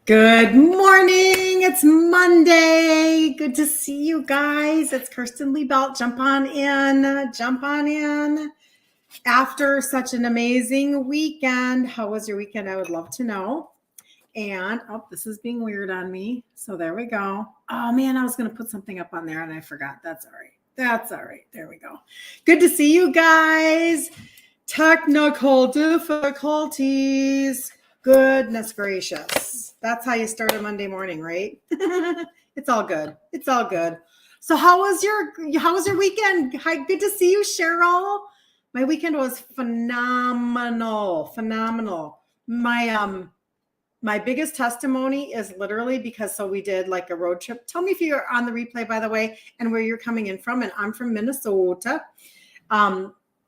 Good morning. It's Monday. Good to see you guys. It's Kirsten Liebelt. Jump on in. Jump on in. After such an amazing weekend, how was your weekend? I would love to know. And, this is being weird on me. So there we go. Oh, man, I was going to put something up on there and I forgot. That's all right. That's all right. There we go. Good to see you guys. Technical difficulties. Goodness gracious. That's how you start a Monday morning, right? It's all good. It's all good. So how was your weekend? Hi, good to see you, Cheryl. My weekend was phenomenal. Phenomenal. My biggest testimony is literally because we did like a road trip. Tell me if you're on the replay, by the way, and where you're coming in from. And I'm from Minnesota.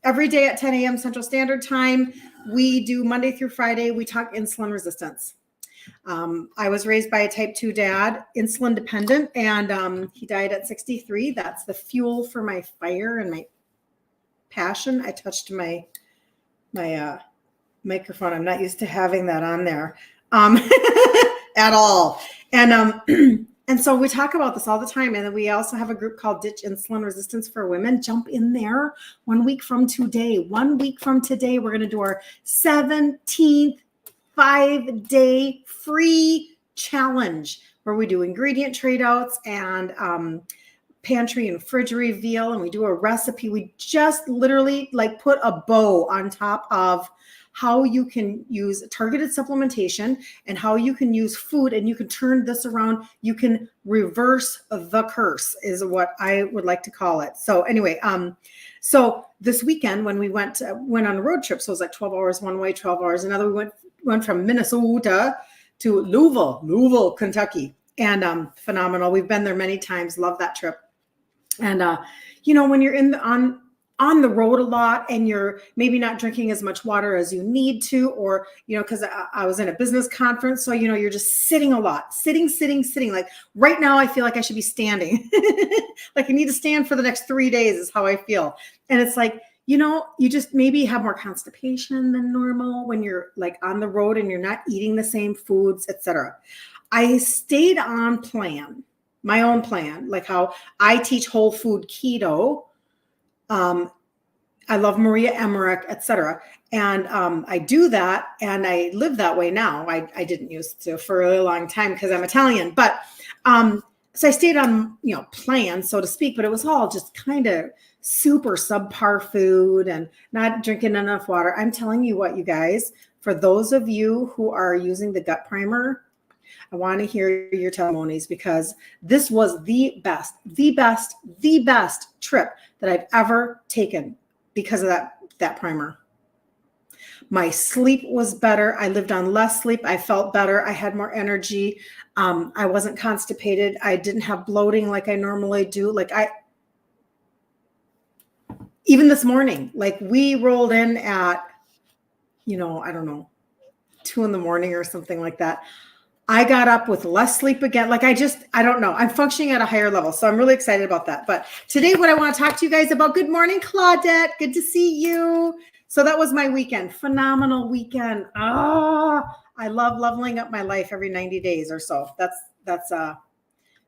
Every day at 10 a.m. Central Standard Time, we do Monday through Friday. We talk insulin resistance. I was raised by a type 2 dad, insulin dependent, and he died at 63. That's the fuel for my fire and my passion. I touched my microphone. I'm not used to having that on there at all. And so we talk about this all the time. And then we also have a group called Ditch Insulin Resistance for Women. Jump in there 1 week from today. 1 week from today, we're going to do our 17th 5-day free challenge where we do ingredient trade outs and pantry and fridge reveal. And we do a recipe. We just literally put a bow on top of how you can use targeted supplementation and how you can use food, and you can turn this around. You can reverse the curse is what I would like to call it. So anyway, so this weekend when we went on a road trip, so it was like 12 hours one way, 12 hours another. We went from Minnesota to Louisville, Kentucky, and phenomenal. We've been there many times. Love that trip. And when you're on the road a lot and you're maybe not drinking as much water as you need to, or, because I was in a business conference. So, you're just sitting a lot, sitting. Like right now, I feel like I should be standing. Like I need to stand for the next 3 days is how I feel. And it's like, you just maybe have more constipation than normal when you're like on the road and you're not eating the same foods, etc. I stayed on plan, my own plan, like how I teach whole food keto. I love Maria Emmerich, etc. And I do that, and I live that way now. I didn't used to for a really long time because I'm Italian, but so I stayed on plan, so to speak. But it was all just kind of super subpar food and not drinking enough water. I'm telling you what, you guys, for those of you who are using the gut primer, I want to hear your testimonies, because this was the best trip that I've ever taken because of that primer. My sleep was better. I lived on less sleep. I felt better. I had more energy. I wasn't constipated. I didn't have bloating like I normally do. Even this morning, we rolled in at, I don't know, 2 a.m. or something like that. I got up with less sleep again. I don't know. I'm functioning at a higher level. So I'm really excited about that. But today, what I want to talk to you guys about, good morning, Claudette. Good to see you. So that was my weekend. Phenomenal weekend. I love leveling up my life every 90 days or so. That's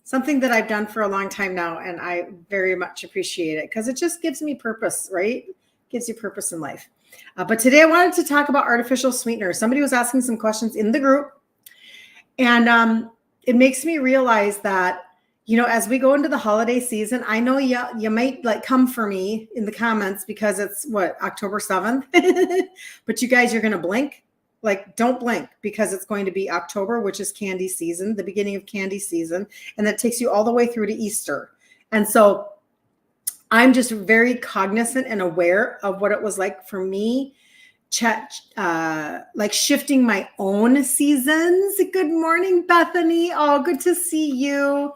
something that I've done for a long time now. And I very much appreciate it because it just gives me purpose, right? Gives you purpose in life. But today I wanted to talk about artificial sweeteners. Somebody was asking some questions in the group. And it makes me realize that, as we go into the holiday season, I know you might come for me in the comments because it's October 7th, but you guys, you're going to blink. Don't blink, because it's going to be October, which is candy season, the beginning of candy season. And that takes you all the way through to Easter. And so I'm just very cognizant and aware of what it was like for me, shifting my own seasons. Good morning, Bethany. Oh, good to see you.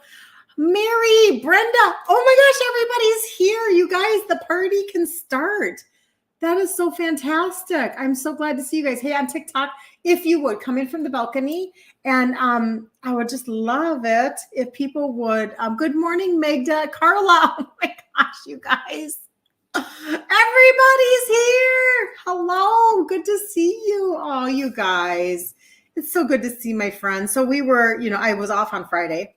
Mary, Brenda. Oh my gosh, everybody's here. You guys, the party can start. That is so fantastic. I'm so glad to see you guys. Hey, on TikTok, if you would come in from the balcony, and I would just love it if people would. Good morning, Magda, Carla. Oh my gosh, you guys. Everybody's here. Hello. Good to see you. Oh, you guys. It's so good to see my friends. So we were, I was off on Friday,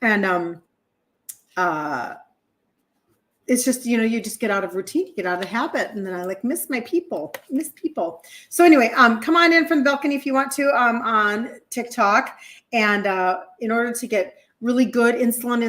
and uh it's just, you just get out of routine, you get out of habit, and then I like miss people. So anyway, come on in from the balcony if you want to, on TikTok. And in order to get really good insulin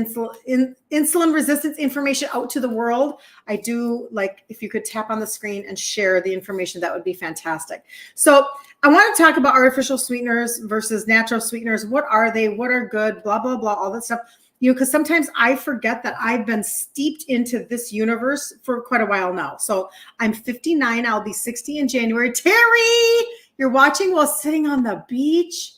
resistance information out to the world, I do like if you could tap on the screen and share the information, that would be fantastic. So I want to talk about artificial sweeteners versus natural sweeteners. What are they? What are good? Blah, blah, blah, all that stuff. Because sometimes I forget that I've been steeped into this universe for quite a while now. So I'm 59. I'll be 60 in January. Terry, you're watching while sitting on the beach.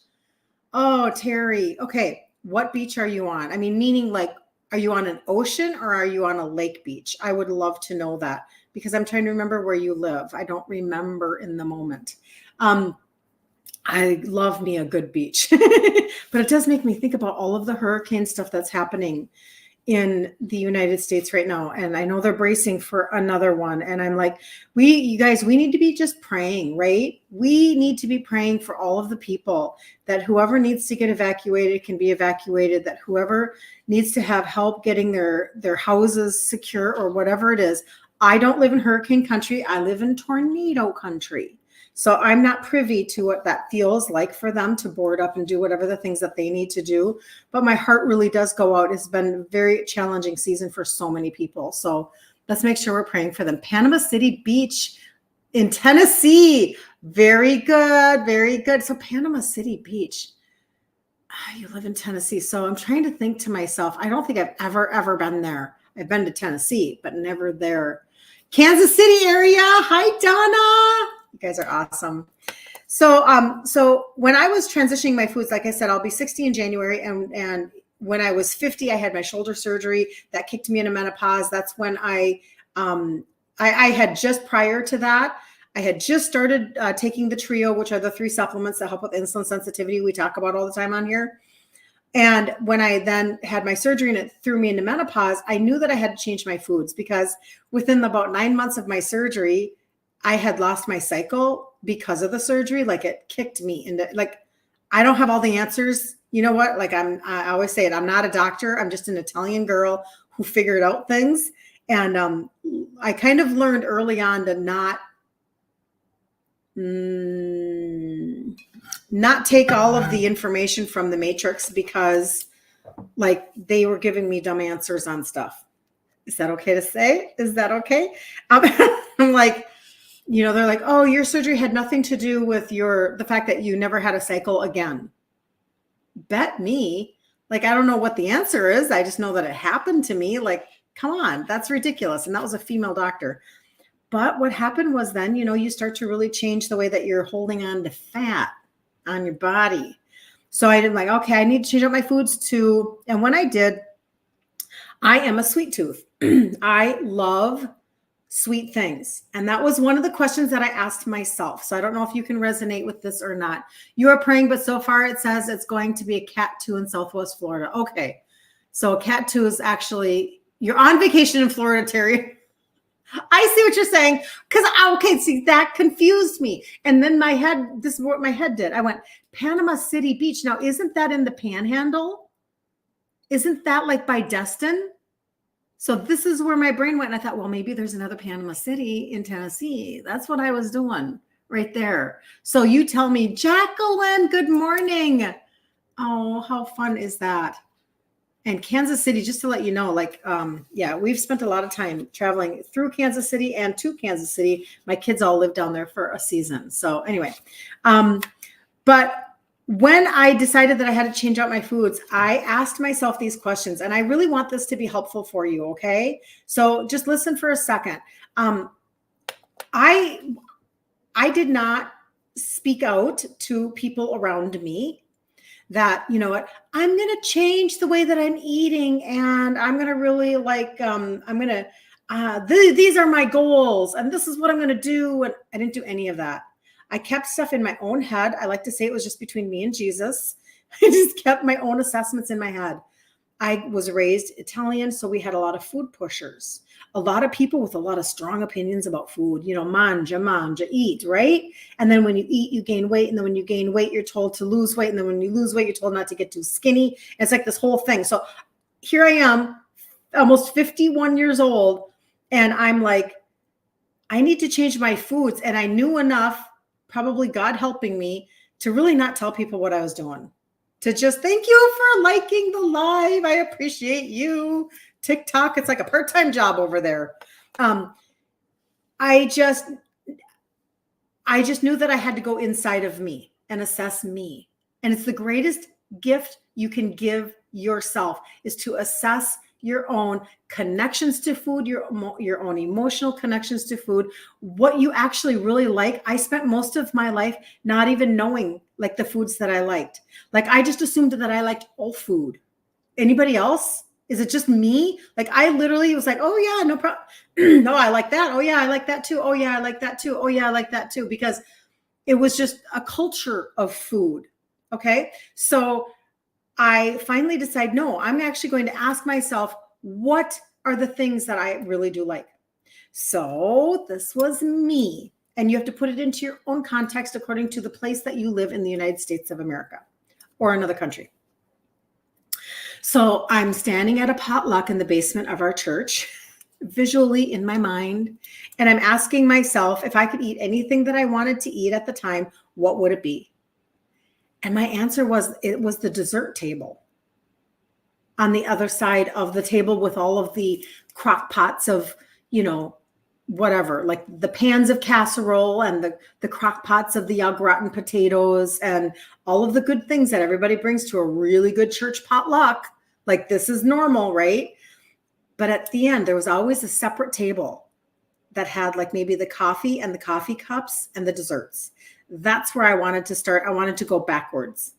Oh, Terry. Okay. What beach are you on? I mean, meaning like, are you on an ocean or are you on a lake beach? I would love to know that because I'm trying to remember where you live. I don't remember in the moment. I love me a good beach, but it does make me think about all of the hurricane stuff that's happening in the United States right now. And I know they're bracing for another one. And I'm like, you guys, we need to be just praying, right? We need to be praying for all of the people, that whoever needs to get evacuated can be evacuated, that whoever needs to have help getting their houses secure or whatever it is. I don't live in hurricane country. I live in tornado country. So I'm not privy to what that feels like for them to board up and do whatever the things that they need to do. But my heart really does go out. It's been a very challenging season for so many people. So let's make sure we're praying for them. Panama City Beach in Tennessee. Very good. Very good. So Panama City Beach. You live in Tennessee. So I'm trying to think to myself, I don't think I've ever been there. I've been to Tennessee, but never there. Kansas City area. Hi, Donna. You guys are awesome. So when I was transitioning my foods, like I said, I'll be 60 in January. And when I was 50, I had my shoulder surgery that kicked me into menopause. That's when I had just prior to that, I had just started taking the Trio, which are the 3 supplements that help with insulin sensitivity we talk about all the time on here. And when I then had my surgery and it threw me into menopause, I knew that I had to change my foods because within about 9 months of my surgery, I had lost my cycle because of the surgery. Like it kicked me into, like, I don't have all the answers. You know what? Like I always say it, I'm not a doctor. I'm just an Italian girl who figured out things. And I kind of learned early on to not take all of the information from the matrix because like they were giving me dumb answers on stuff. Is that okay to say? Is that okay? I'm like, they're like, oh, your surgery had nothing to do with the fact that you never had a cycle again. Bet me. Like, I don't know what the answer is. I just know that it happened to me. Like, come on, that's ridiculous. And that was a female doctor. But what happened was then, you start to really change the way that you're holding on to fat on your body. So I did like, okay, I need to change up my foods too. And when I did, I am a sweet tooth. I love sweet things. And that was one of the questions that I asked myself. So I don't know if you can resonate with this or not. You are praying, but so far it says it's going to be a cat 2 in Southwest Florida. Okay. So cat 2 is actually, you're on vacation in Florida, Terry. I see what you're saying. See, that confused me. And then this is what my head did. I went, Panama City Beach. Now, isn't that in the Panhandle? Isn't that like by Destin? So this is where my brain went. And I thought, well, maybe there's another Panama City in Tennessee. That's what I was doing right there. So you tell me, Jacqueline, good morning. Oh, how fun is that? And Kansas City, just to let you know, like, we've spent a lot of time traveling through Kansas City and to Kansas City. My kids all lived down there for a season. So anyway, but when I decided that I had to change out my foods, I asked myself these questions, and I really want this to be helpful for you. Okay. So just listen for a second. I did not speak out to people around me that, you know what, I'm going to change the way that I'm eating. And I'm going to really these are my goals and this is what I'm going to do. And I didn't do any of that. I kept stuff in my own head. I like to say it was just between me and Jesus. I just kept my own assessments in my head. I was raised Italian, so we had a lot of food pushers, a lot of people with a lot of strong opinions about food, mangia, eat, right? And then when you eat, you gain weight. And then when you gain weight, you're told to lose weight. And then when you lose weight, you're told not to get too skinny. It's like this whole thing. So here I am, almost 51 years old. And I'm like, I need to change my foods. And I knew enough, probably God helping me, to really not tell people what I was doing. To just thank you for liking the live. I appreciate you. TikTok, it's like a part-time job over there. I just knew that I had to go inside of me and assess me. And it's the greatest gift you can give yourself, is to assess your own connections to food, your own emotional connections to food, what you actually really like. I spent most of my life not even knowing like the foods that I liked. Like I just assumed that I liked all food. Anybody else? Is it just me? Like I literally was like, oh yeah, no problem. No, I like that. Oh yeah, I like that too. Oh yeah, I like that too. Oh yeah, I like that too. Because it was just a culture of food. Okay. So I finally decide, no, I'm actually going to ask myself, what are the things that I really do like? So this was me. And you have to put it into your own context according to the place that you live in the United States of America or another country. So I'm standing at a potluck in the basement of our church, visually in my mind, and I'm asking myself if I could eat anything that I wanted to eat at the time, what would it be? And my answer was, it was the dessert table on the other side of the table with all of the crock pots of, whatever, like the pans of casserole and the crock pots of the au gratin potatoes and all of the good things that everybody brings to a really good church potluck. Like this is normal, right? But at the end, there was always a separate table that had like maybe the coffee and the coffee cups and the desserts. That's where I wanted to start. I wanted to go backwards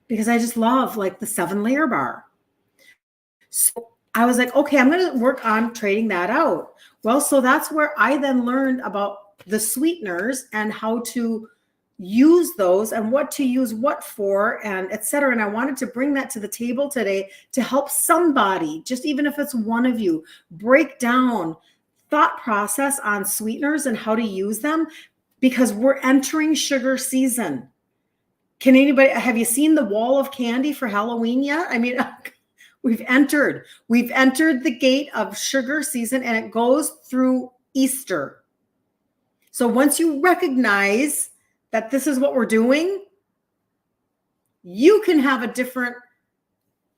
because I just love like the 7-layer bar. So I was like, okay, I'm going to work on trading that out. Well, so that's where I then learned about the sweeteners and how to use those and what to use what for and et cetera. And I wanted to bring that to the table today to help somebody, just even if it's one of you, break down thought process on sweeteners and how to use them, because we're entering sugar season. Have you seen the wall of candy for Halloween yet? I mean, we've entered the gate of sugar season, and it goes through Easter. So once you recognize that this is what we're doing, you can have a different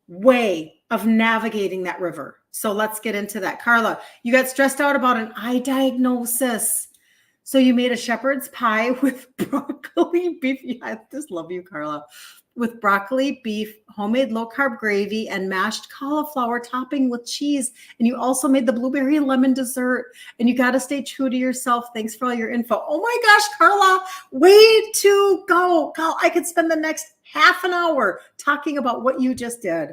way of navigating that river. So let's get into that. Carla, you got stressed out about an eye diagnosis. So you made a shepherd's pie with broccoli beef. Yeah, I just love you, Carla. With broccoli, beef, homemade low-carb gravy, and mashed cauliflower topping with cheese. And you also made the blueberry and lemon dessert. And you got to stay true to yourself. Thanks for all your info. Oh my gosh, Carla, way to go. Carl, I could spend the next half an hour talking about what you just did.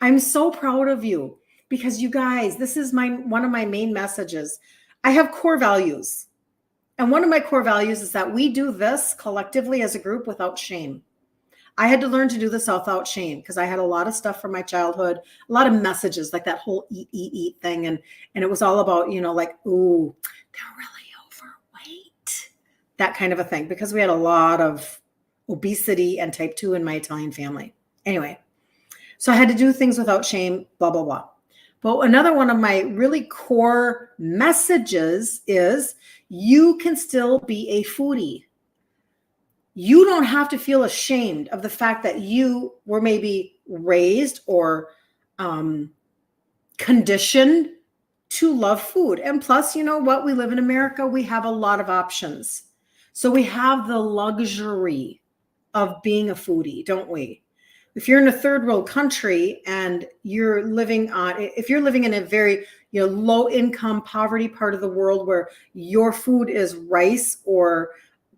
I'm so proud of you because you guys, this is one of my main messages. I have core values. And one of my core values is that we do this collectively as a group without shame. I had to learn to do this without shame because I had a lot of stuff from my childhood, a lot of messages like that whole eat thing. And it was all about, like, ooh, they're really overweight, that kind of a thing, because we had a lot of obesity and type 2 in my Italian family. Anyway, so I had to do things without shame, blah, blah, blah. But another one of my really core messages is you can still be a foodie. You don't have to feel ashamed of the fact that you were maybe raised or conditioned to love food. And plus, you know what? We live in America. We have a lot of options. So we have the luxury of being a foodie, don't we? If you're in a third world country and if you're living in a very low income poverty part of the world where your food is rice or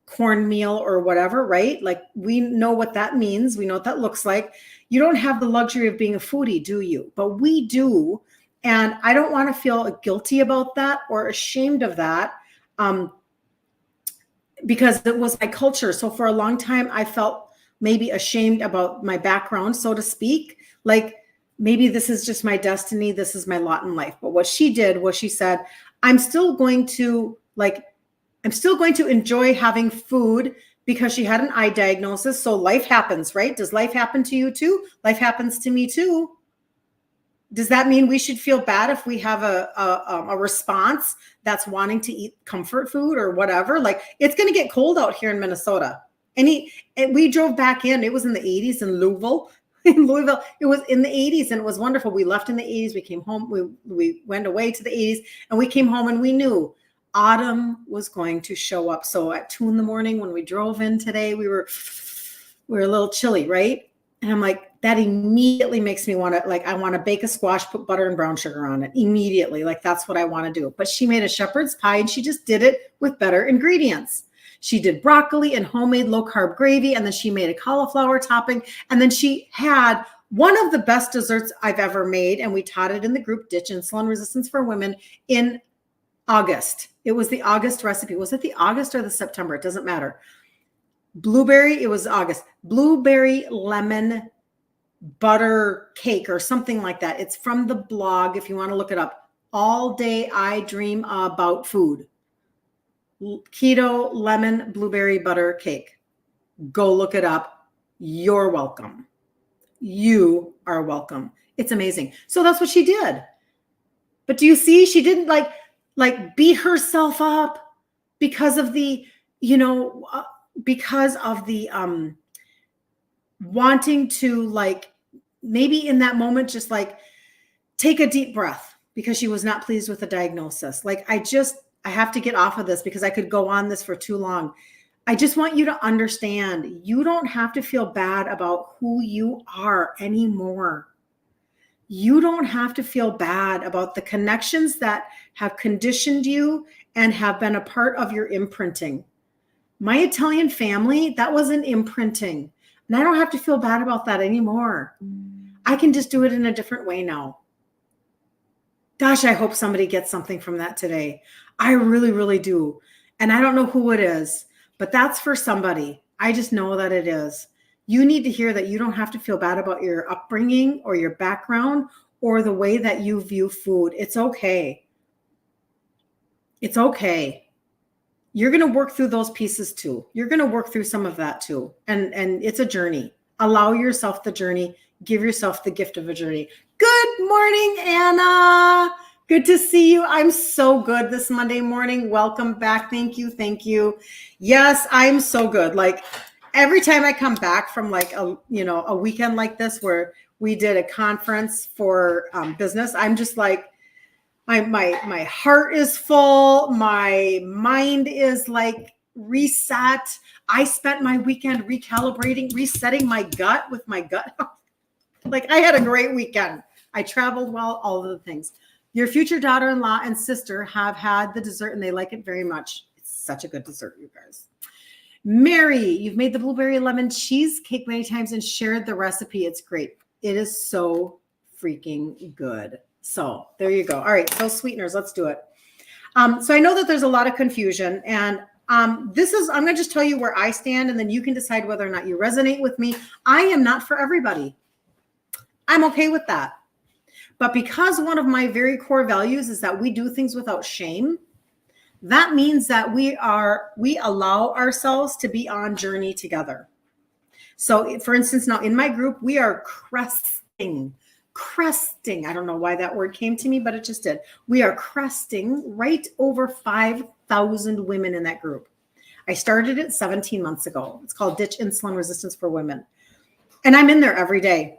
cornmeal or whatever, right? Like we know what that means. We know what that looks like. You don't have the luxury of being a foodie, do you? But we do. And I don't want to feel guilty about that or ashamed of that because it was my culture. So for a long time, I felt maybe ashamed about my background, so to speak. Like maybe this is just my destiny. This is my lot in life. But what she did was she said, I'm still going to enjoy having food because she had an eye diagnosis. So life happens, right? Does life happen to you too? Life happens to me too. Does that mean we should feel bad if we have a response that's wanting to eat comfort food or whatever? Like, it's going to get cold out here in Minnesota. And we drove back in. It was in the 80s in Louisville. In Louisville, it was in the 80s and it was wonderful. We left in the 80s. We came home. We went away to the 80s and we came home and we knew autumn was going to show up. So at 2 a.m. when we drove in today, we were a little chilly, right? And I'm like, that immediately makes me want to, like, I want to bake a squash, put butter and brown sugar on it immediately. Like, that's what I want to do. But she made a shepherd's pie and she just did it with better ingredients. She did broccoli and homemade low carb gravy. And then she made a cauliflower topping. And then she had one of the best desserts I've ever made. And we taught it in the group, Ditch Insulin Resistance for Women, in August. It was the August recipe. Was it the August or the September? It doesn't matter. It was August. Blueberry lemon butter cake or something like that. It's from the blog if you want to look it up. All Day I Dream About Food. Keto lemon blueberry butter cake. Go look it up. You're welcome. You are welcome. It's amazing. So that's what she did. But do you see, she didn't like beat herself up because of the, wanting to, like, maybe in that moment, just like take a deep breath because she was not pleased with the diagnosis. Like, I have to get off of this because I could go on this for too long. I just want you to understand, you don't have to feel bad about who you are anymore. You don't have to feel bad about the connections that have conditioned you and have been a part of your imprinting. My Italian family, that was an imprinting. And I don't have to feel bad about that anymore. I can just do it in a different way now. Gosh, I hope somebody gets something from that today. I really, really do. And I don't know who it is, but that's for somebody. I just know that it is. You need to hear that you don't have to feel bad about your upbringing or your background or the way that you view food. It's okay. It's okay. You're going to work through those pieces too. You're going to work through some of that too. And it's a journey. Allow yourself the journey. Give yourself the gift of a journey. Good morning, Anna. Good to see you. I'm so good this Monday morning. Welcome back. Thank you. Thank you. Yes, I'm so good. Like, every time I come back from like a weekend like this where we did a conference for business, I'm just like, my heart is full. My mind is like reset. I spent my weekend recalibrating, resetting my gut with my gut. Like, I had a great weekend. I traveled well, all of the things. Your future daughter-in-law and sister have had the dessert and they like it very much. It's such a good dessert, you guys. Mary, you've made the blueberry lemon cheesecake many times and shared the recipe. It's great. It is so freaking good. So there you go. All right. So sweeteners, let's do it. So I know that there's a lot of confusion and I'm going to just tell you where I stand and then you can decide whether or not you resonate with me. I am not for everybody. I'm okay with that. But because one of my very core values is that we do things without shame, that means that we allow ourselves to be on journey together. So for instance, now in my group, we are cresting. I don't know why that word came to me, but it just did. We are cresting right over 5,000 women in that group. I started it 17 months ago. It's called Ditch Insulin Resistance for Women. And I'm in there every day.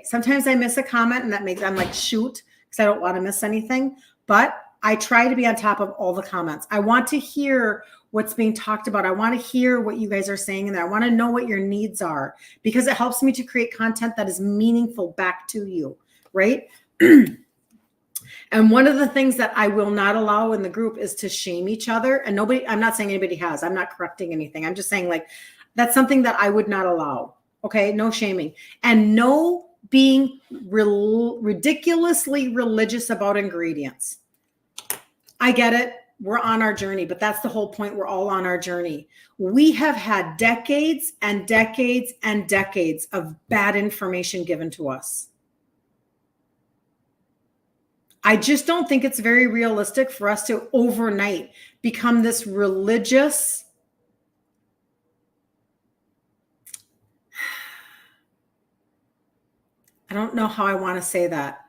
Sometimes I miss a comment and I'm like, shoot, because I don't want to miss anything. But I try to be on top of all the comments. I want to hear what's being talked about. I want to hear what you guys are saying in there. I want to know what your needs are because it helps me to create content that is meaningful back to you, right? And one of the things that I will not allow in the group is to shame each other. And I'm not saying anybody has. I'm not correcting anything. I'm just saying, like, that's something that I would not allow. Okay, no shaming and no being ridiculously religious about ingredients. I get it. We're on our journey, but that's the whole point. We're all on our journey. We have had decades and decades and decades of bad information given to us. I just don't think it's very realistic for us to overnight become this religious. I don't know how I want to say that.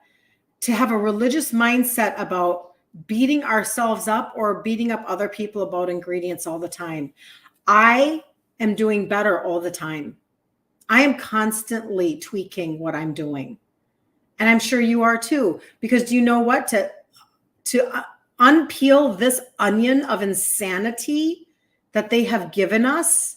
To have a religious mindset about beating ourselves up or beating up other people about ingredients all the time. I am doing better all the time. I am constantly tweaking what I'm doing. And I'm sure you are too, because do you know what? To unpeel this onion of insanity that they have given us,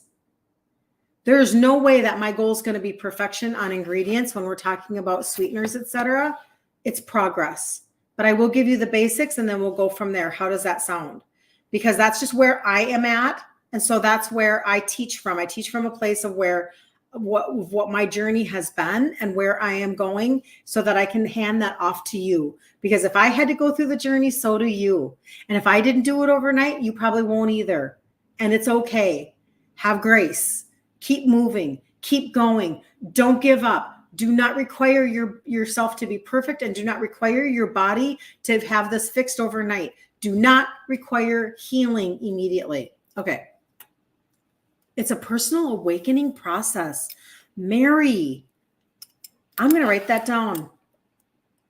there's no way that my goal is going to be perfection on ingredients when we're talking about sweeteners, etc. It's progress. But I will give you the basics and then we'll go from there. How does that sound? Because that's just where I am at. And so that's where I teach from. I teach from a place of where what my journey has been and where I am going so that I can hand that off to you. Because if I had to go through the journey, so do you. And if I didn't do it overnight, you probably won't either. And it's okay. Have grace. Keep moving. Keep going. Don't give up. Do not require yourself to be perfect and do not require your body to have this fixed overnight. Do not require healing immediately. Okay. It's a personal awakening process. Mary, I'm going to write that down.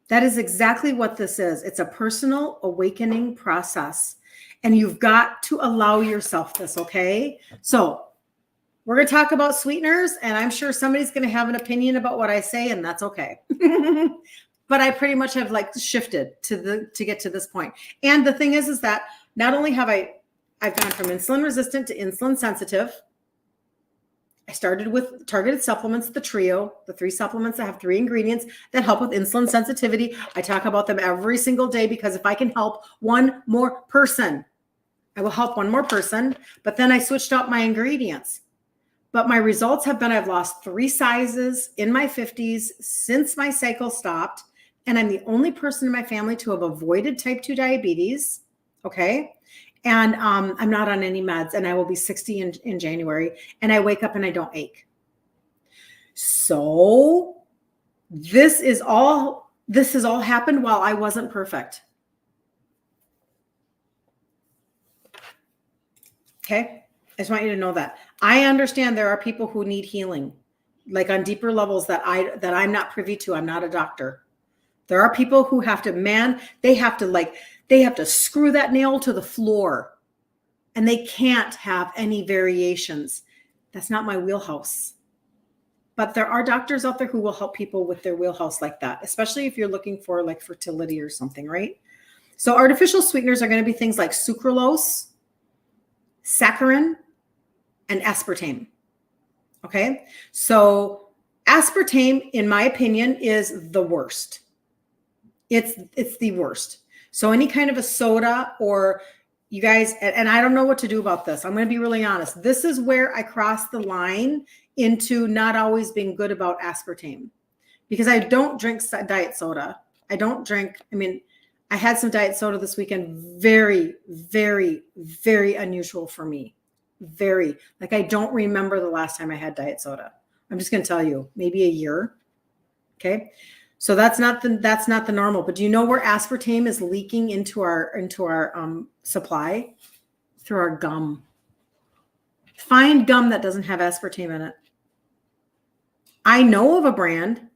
That is exactly what this is. It's a personal awakening process. And you've got to allow yourself this, okay? So we're going to talk about sweeteners, and I'm sure somebody's going to have an opinion about what I say, and that's okay. But I pretty much have like shifted to get to this point. And the thing is that not only have I've gone from insulin resistant to insulin sensitive. I started with targeted supplements, the trio, the 3 supplements that have 3 ingredients that help with insulin sensitivity. I talk about them every single day because if I can help one more person, I will help one more person. But then I switched out my ingredients. But my results have been I've lost 3 sizes in my 50s since my cycle stopped. And I'm the only person in my family to have avoided type 2 diabetes. Okay. And I'm not on any meds, and I will be 60 in January, and I wake up and I don't ache. So this has all happened while I wasn't perfect. Okay. I just want you to know that. I understand there are people who need healing, like on deeper levels that I'm not privy to. I'm not a doctor. There are people who have to, they have to screw that nail to the floor and they can't have any variations. That's not my wheelhouse. But there are doctors out there who will help people with their wheelhouse like that, especially if you're looking for like fertility or something, right? So artificial sweeteners are going to be things like sucralose, saccharin, and aspartame. Okay. So aspartame, in my opinion, is the worst. It's the worst. So any kind of a soda, or you guys, and I don't know what to do about this. I'm going to be really honest. This is where I cross the line into not always being good about aspartame, because I don't drink diet soda. I had some diet soda this weekend. Very, very, very unusual for me. Very, like, I don't remember the last time I had diet soda. I'm just going to tell you, maybe a year. Okay. So that's not the normal, but do you know where aspartame is leaking into our supply? Through our gum. Find gum that doesn't have aspartame in it. I know of a brand, and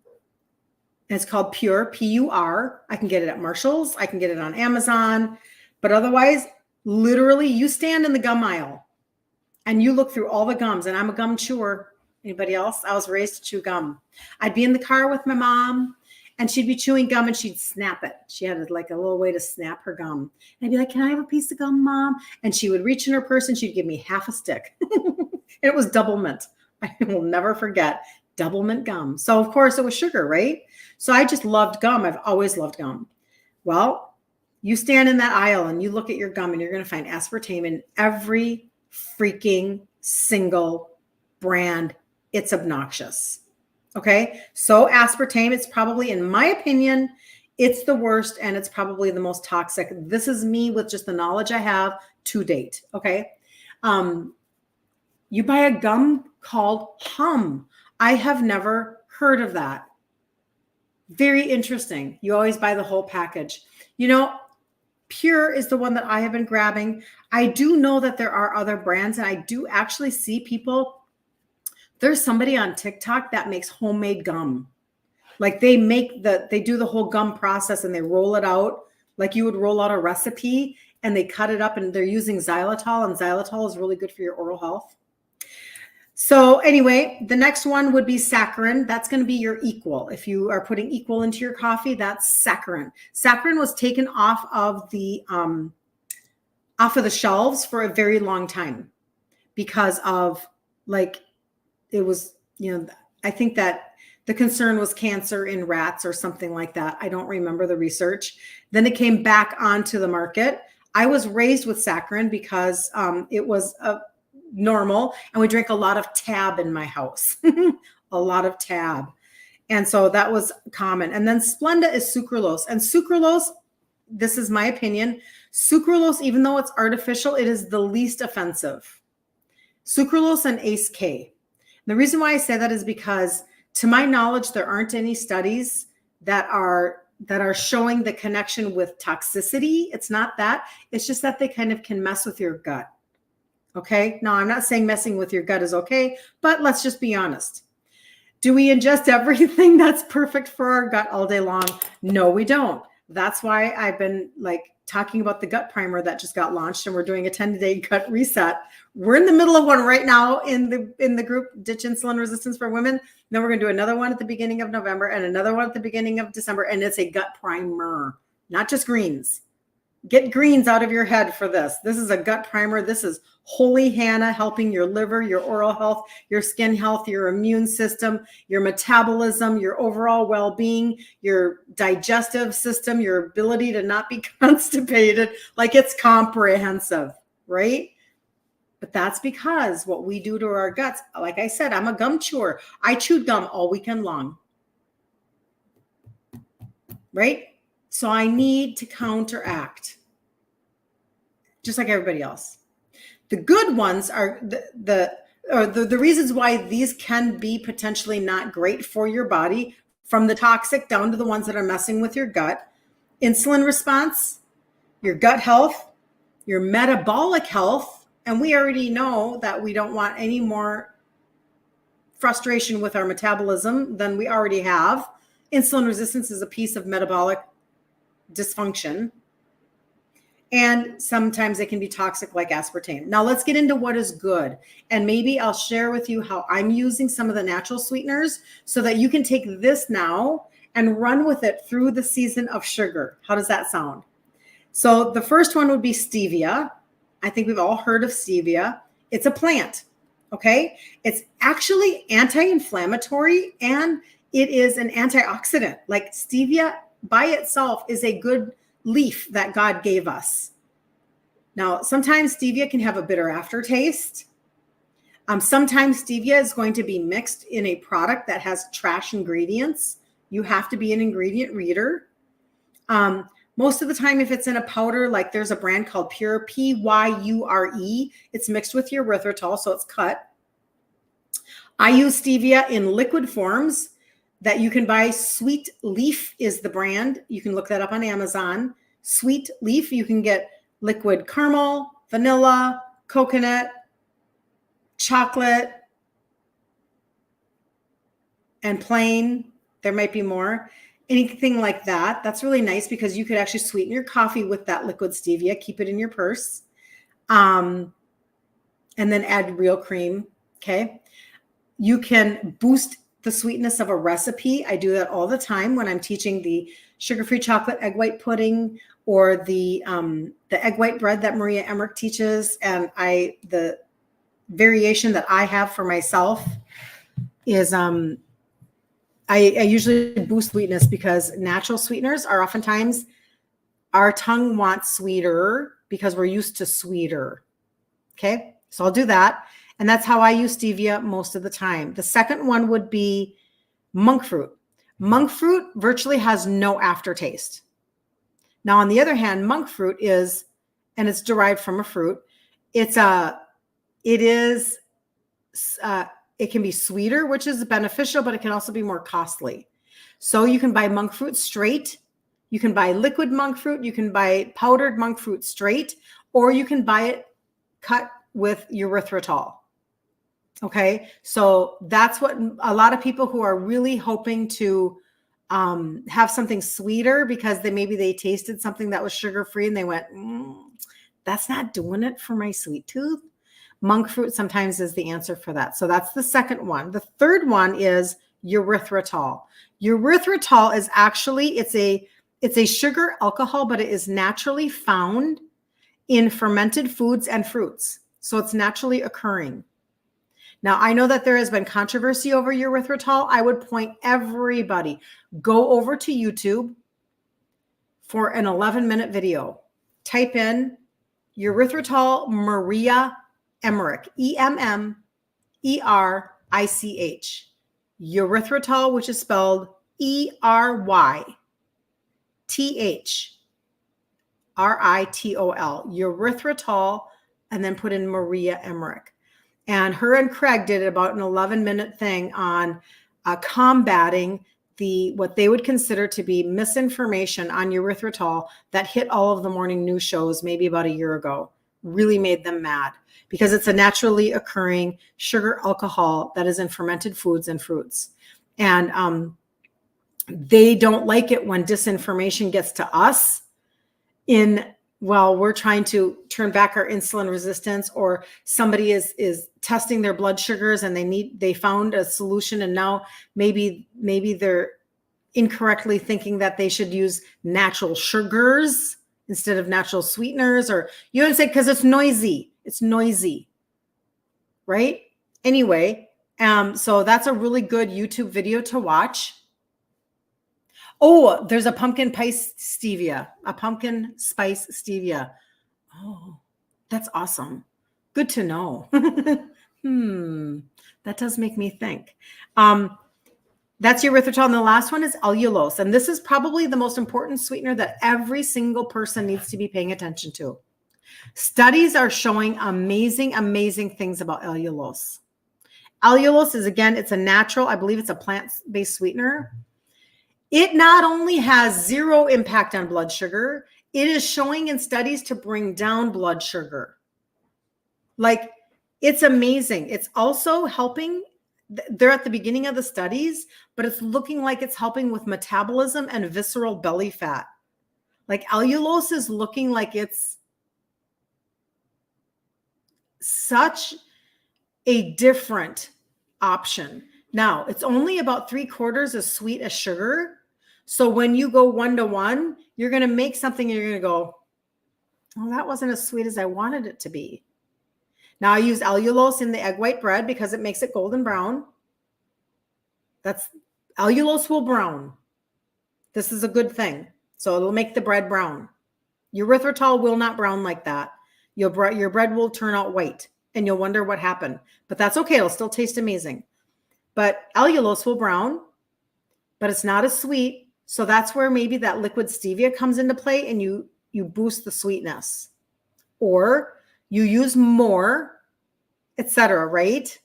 it's called Pure, P-U-R. I can get it at Marshall's. I can get it on Amazon, but otherwise, literally, you stand in the gum aisle and you look through all the gums, and I'm a gum chewer. Anybody else? I was raised to chew gum. I'd be in the car with my mom, and she'd be chewing gum and she'd snap it. She had like a little way to snap her gum. And I'd be like, "Can I have a piece of gum, Mom?" And she would reach in her purse and she'd give me half a stick. It was double mint. I will never forget double mint gum. So of course it was sugar, right? So I just loved gum. I've always loved gum. Well, you stand in that aisle and you look at your gum and you're going to find aspartame in every freaking single brand. It's obnoxious. Okay. So aspartame, it's probably, in my opinion, it's the worst, and it's probably the most toxic. This is me with just the knowledge I have to date. Okay. You buy a gum called Hum. I have never heard of that. Very interesting. You always buy the whole package. You know, Pure is the one that I have been grabbing. I do know that there are other brands, and I do actually see people. There's somebody on TikTok that makes homemade gum. Like they do the whole gum process and they roll it out like you would roll out a recipe, and they cut it up, and they're using xylitol, and xylitol is really good for your oral health. So anyway, the next one would be saccharin. That's going to be your equal. If you are putting equal into your coffee, that's saccharin. Saccharin was taken off of the shelves for a very long time because of like it was, I think that the concern was cancer in rats or something like that. I don't remember the research. Then it came back onto the market. I was raised with saccharin because it was normal, and we drank a lot of Tab in my house, a lot of Tab. And so that was common. And then Splenda is sucralose. And sucralose, this is my opinion, sucralose, even though it's artificial, it is the least offensive. Sucralose and Ace K. The reason why I say that is because, to my knowledge, there aren't any studies that are showing the connection with toxicity. It's not that. It's just that they kind of can mess with your gut. Okay. Now, I'm not saying messing with your gut is okay, but let's just be honest. Do we ingest everything that's perfect for our gut all day long? No, we don't. That's why I've been talking about the gut primer that just got launched, and we're doing a 10-day gut reset. We're in the middle of one right now in the group Ditch Insulin Resistance for Women. Then we're going to do another one at the beginning of November and another one at the beginning of December. And it's a gut primer, not just greens. Get greens out of your head for this. This is a gut primer. This is Holy Hannah helping your liver, your oral health, your skin health, your immune system, your metabolism, your overall well-being, your digestive system, your ability to not be constipated. Like, it's comprehensive, right? But that's because what we do to our guts, like I said, I'm a gum chewer. I chewed gum all weekend long, right? So I need to counteract, just like everybody else. The good ones are the reasons why these can be potentially not great for your body, from the toxic down to the ones that are messing with your gut. Insulin response, your gut health, your metabolic health. And we already know that we don't want any more frustration with our metabolism than we already have. Insulin resistance is a piece of metabolic dysfunction, and sometimes it can be toxic, like aspartame. Now let's get into what is good, and maybe I'll share with you how I'm using some of the natural sweeteners so that you can take this now and run with it through the season of sugar. How does that sound? So the first one would be stevia. I think we've all heard of stevia. It's a plant, okay? It's actually anti-inflammatory, and it is an antioxidant. Like, stevia by itself is a good leaf that God gave us. Now, sometimes stevia can have a bitter aftertaste. Sometimes stevia is going to be mixed in a product that has trash ingredients. You have to be an ingredient reader. Most of the time, if it's in a powder, like there's a brand called Pure, Pyure, it's mixed with your erythritol, so it's cut. I use stevia in liquid forms that you can buy. Sweet Leaf is the brand. You can look that up on Amazon. Sweet Leaf. You can get liquid caramel, vanilla, coconut, chocolate, and plain. There might be more. Anything like that. That's really nice because you could actually sweeten your coffee with that liquid stevia. Keep it in your purse. And then add real cream. Okay. You can boost the sweetness of a recipe. I do that all the time when I'm teaching the sugar-free chocolate egg white pudding, or the egg white bread that Maria Emmerich teaches. And the variation that I have for myself is I usually boost sweetness, because natural sweeteners are oftentimes, our tongue wants sweeter because we're used to sweeter. Okay, so I'll do that. And that's how I use stevia most of the time. The second one would be monk fruit. Monk fruit virtually has no aftertaste. Now, on the other hand, monk fruit is, and it's derived from a fruit. It can be sweeter, which is beneficial, but it can also be more costly. So you can buy monk fruit straight. You can buy liquid monk fruit. You can buy powdered monk fruit straight, or you can buy it cut with erythritol. Okay. So that's what a lot of people who are really hoping to have something sweeter because maybe they tasted something that was sugar-free and they went, that's not doing it for my sweet tooth. Monk fruit sometimes is the answer for that. So that's the second one. The third one is erythritol. Erythritol is actually, it's a sugar alcohol, but it is naturally found in fermented foods and fruits. So it's naturally occurring. Now, I know that there has been controversy over erythritol. I would point everybody, go over to YouTube for an 11-minute video. Type in erythritol Maria Emmerich, Emmerich. Erythritol, which is spelled Erythritol, erythritol, and then put in Maria Emmerich. And her and Craig did about an 11-minute thing on combating what they would consider to be misinformation on erythritol that hit all of the morning news shows maybe about a year ago. Really made them mad because it's a naturally occurring sugar alcohol that is in fermented foods and fruits. And they don't like it when disinformation gets to us while we're trying to turn back our insulin resistance, or somebody is testing their blood sugars and they found a solution, and now maybe they're incorrectly thinking that they should use natural sugars instead of natural sweeteners, or you know what I'm saying? Because it's noisy, right? Anyway, so that's a really good YouTube video to watch. Oh, there's a pumpkin spice stevia. Oh, that's awesome. Good to know. That does make me think. That's erythritol. And the last one is allulose. And this is probably the most important sweetener that every single person needs to be paying attention to. Studies are showing amazing, amazing things about allulose. Allulose is, again, it's a natural, I believe it's a plant-based sweetener. It not only has zero impact on blood sugar, it is showing in studies to bring down blood sugar. Like, it's amazing. It's also helping. They're at the beginning of the studies, but it's looking like it's helping with metabolism and visceral belly fat. Like, allulose is looking like it's such a different option. Now, it's only about 3/4 as sweet as sugar. So when you go 1-to-1, you're going to make something and you're going to go, well, that wasn't as sweet as I wanted it to be. Now, I use allulose in the egg white bread because it makes it golden brown. Allulose will brown. This is a good thing. So it'll make the bread brown. Erythritol will not brown like that. Your bread will turn out white and you'll wonder what happened. But that's okay. It'll still taste amazing. But allulose will brown, but it's not as sweet. So that's where maybe that liquid stevia comes into play, and you boost the sweetness, or you use more, etc. Right?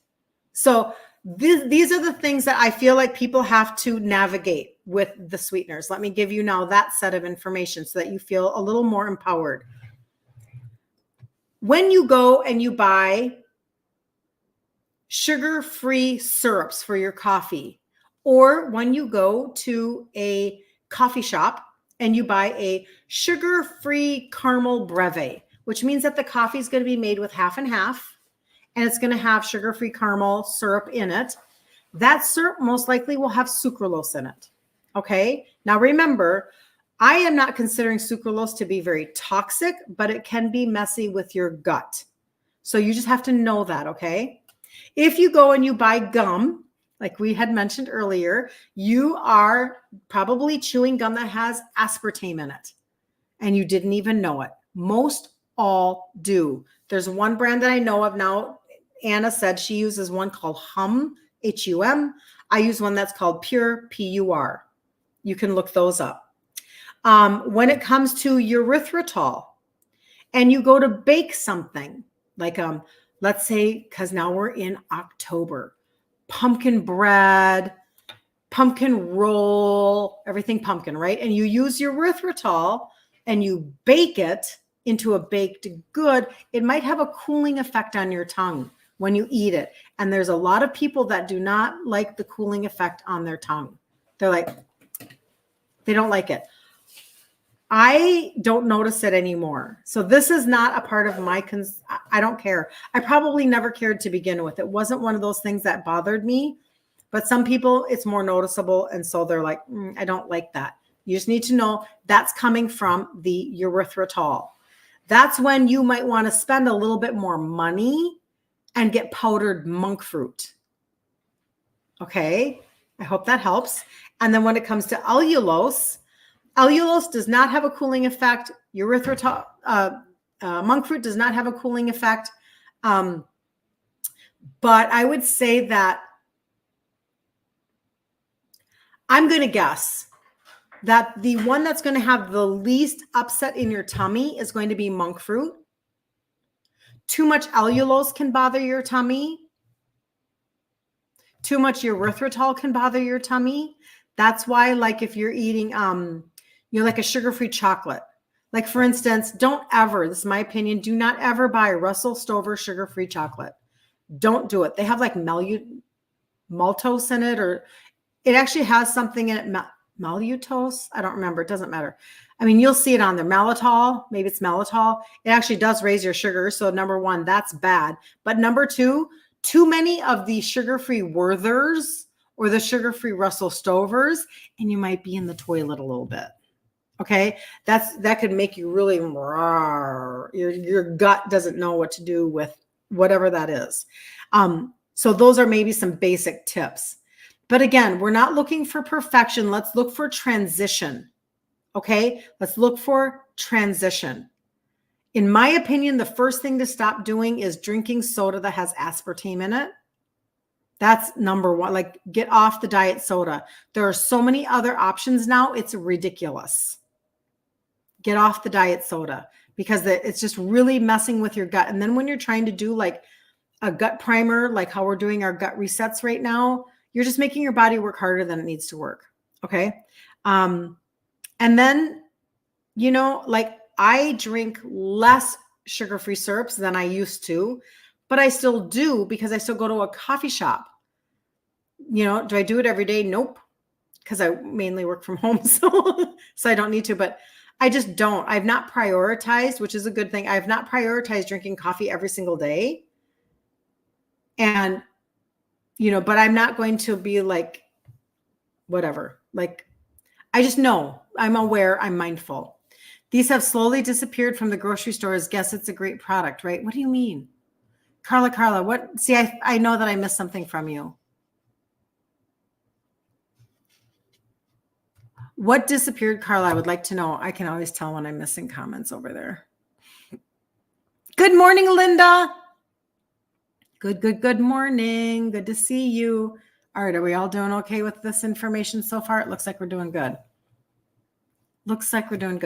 So these are the things that I feel like people have to navigate with the sweeteners. Let me give you now that set of information so that you feel a little more empowered. When you go and you buy sugar-free syrups for your coffee, or when you go to a coffee shop and you buy a sugar-free caramel breve, which means that the coffee is going to be made with half and half, and it's going to have sugar-free caramel syrup in it. That syrup most likely will have sucralose in it. Okay. Now remember, I am not considering sucralose to be very toxic, but it can be messy with your gut. So you just have to know that. Okay. If you go and you buy gum, like we had mentioned earlier, you are probably chewing gum that has aspartame in it, and you didn't even know it. Most all do. There's one brand that I know of now. Anna said she uses one called Hum, H-U-M. I use one that's called Pure, P-U-R. You can look those up. When it comes to erythritol, and you go to bake something, like let's say, because now we're in October, pumpkin bread, pumpkin roll, everything pumpkin, right? And you use your erythritol and you bake it into a baked good, it might have a cooling effect on your tongue when you eat it. And there's a lot of people that do not like the cooling effect on their tongue. They're like, they don't like it. I don't notice it anymore. So this is not a part of my, I don't care. I probably never cared to begin with. It wasn't one of those things that bothered me, but some people it's more noticeable. And so they're like, I don't like that. You just need to know that's coming from the erythritol. That's when you might want to spend a little bit more money and get powdered monk fruit. Okay. I hope that helps. And then when it comes to allulose does not have a cooling effect. Erythritol, monk fruit does not have a cooling effect. But I would say that I'm going to guess that the one that's going to have the least upset in your tummy is going to be monk fruit. Too much allulose can bother your tummy. Too much erythritol can bother your tummy. That's why, like, if you're eating, like a sugar-free chocolate, like for instance, don't ever, this is my opinion, do not ever buy Russell Stover sugar-free chocolate. Don't do it. They have like maltose in it, or it actually has something in it. Maltose? I don't remember. It doesn't matter. I mean, you'll see it on there. Maltitol, maybe it's maltitol. It actually does raise your sugar. So number one, that's bad. But number two, too many of the sugar-free Werthers or the sugar-free Russell Stovers, and you might be in the toilet a little bit. Okay. That could make you really, your gut doesn't know what to do with whatever that is. So those are maybe some basic tips. But again, we're not looking for perfection. Let's look for transition. Okay. Let's look for transition. In my opinion, the first thing to stop doing is drinking soda that has aspartame in it. That's number one. Like, get off the diet soda. There are so many other options now. It's ridiculous. Get off the diet soda because it's just really messing with your gut. And then when you're trying to do like a gut primer, like how we're doing our gut resets right now, you're just making your body work harder than it needs to work. Okay. And then, like I drink less sugar-free syrups than I used to, but I still do because I still go to a coffee shop. Do I do it every day? Nope. Because I mainly work from home. So I don't need to, but I just don't. I've not prioritized, which is a good thing. I've not prioritized drinking coffee every single day. And, but I'm not going to be like, whatever. Like, I just know. I'm aware. I'm mindful. These have slowly disappeared from the grocery stores. Guess it's a great product, right? What do you mean? Carla, what? See, I know that I missed something from you. What disappeared, Carla? I would like to know. I can always tell when I'm missing comments over there. Good morning, Linda. Good morning. Good to see you. All right. Are we all doing okay with this information so far? It looks like we're doing good.